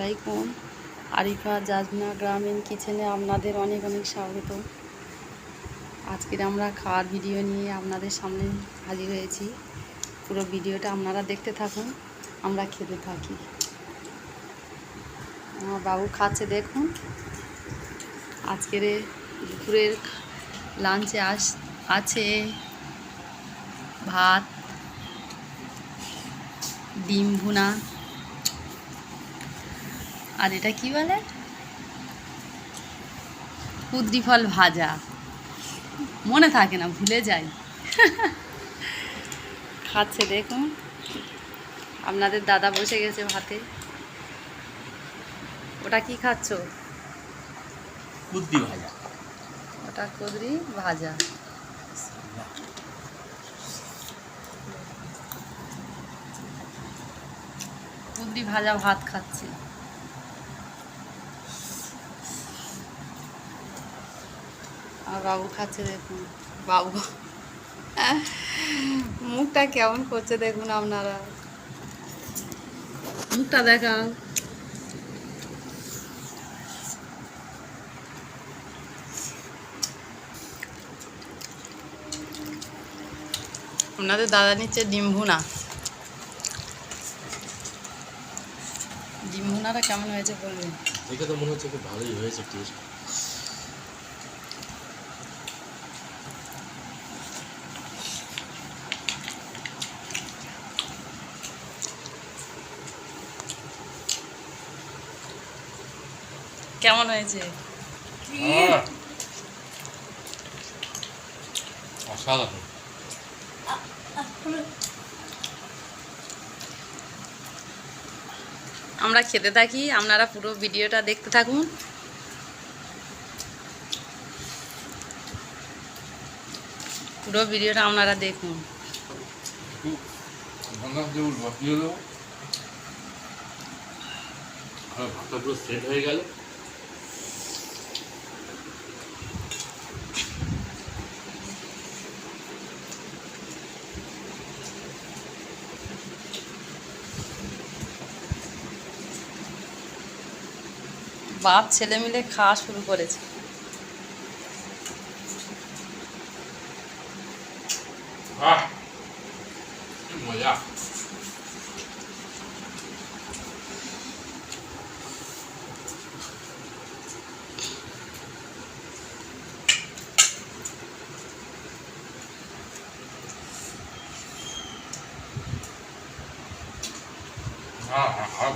আলাইকুম। আরিফা জাজনা গ্রামীণ কিচেনে আপনাদের অনেক অনেক স্বাগত। আজকের আমরা খাওয়ার ভিডিও নিয়ে আপনাদের সামনে হাজির হয়েছি। পুরো ভিডিওটা আপনারা দেখতে থাকুন, আমরা খেতে থাকি। আমার বাবু খাচ্ছে, দেখুন। আজকের দুপুরের লাঞ্চে আছে ভাত, ডিম ভুনা, আর এটা কি বলে, কুঁদরি ফল ভাজা। মনে থাকে না, ভুলে যাই। খাচ্ছে, দেখুন। আপনাদের দাদা বসে গেছে ভাতে। ওটা কি খাচ্ছ? কুঁদরি ভাজা। ওটা কুঁদরি ভাজা। কুঁদরি ভাজা ভাত খাচ্ছি। আর বাবু খাচ্ছে, দেখুন। বাবু মুখটা কেমন করছে দেখুন আপনারা। মুখটা দেখাও। আপনাদের দাদা নিচ্ছে ডিম ভুনা। ডিম ভুনাটা কেমন হয়েছে বলবেন? দেখে তো মনে হচ্ছে খুব ভালোই হয়েছে টেস্ট। কেমন হয়েছে? অসাধারণ। আমরা খেতে থাকি, আপনারা পুরো ভিডিওটা দেখতে থাকুন। পুরো ভিডিওটা আপনারা দেখুন। ভাতটা পুরো সেট হয়ে গেল। বাপ ছেলে মিলে খাওয়া শুরু করেছে। মজা।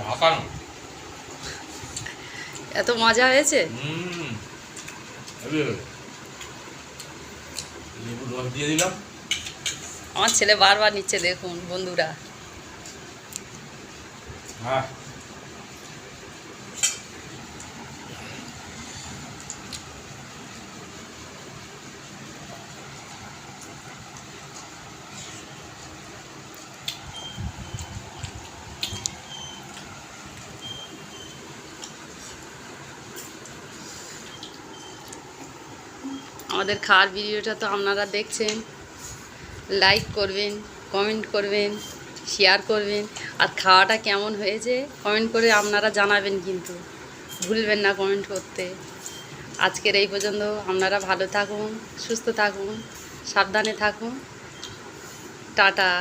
ভাসানো। এত মজা হয়েছে। লেবু রস দিয়ে দিলাম। আমার ছেলে বারবার নিচ্ছে, দেখুন বন্ধুরা। আমাদের খাওয়ার ভিডিওটা তো আপনারা দেখছেন। লাইক করবেন, কমেন্ট করবেন, শেয়ার করবেন। আর খাওয়াটা কেমন হয়েছে কমেন্ট করে আপনারা জানাবেন, কিন্তু ভুলবেন না কমেন্ট করতে। আজকের এই পর্যন্ত। আপনারা ভালো থাকুন, সুস্থ থাকুন, সাবধানে থাকুন। টাটা।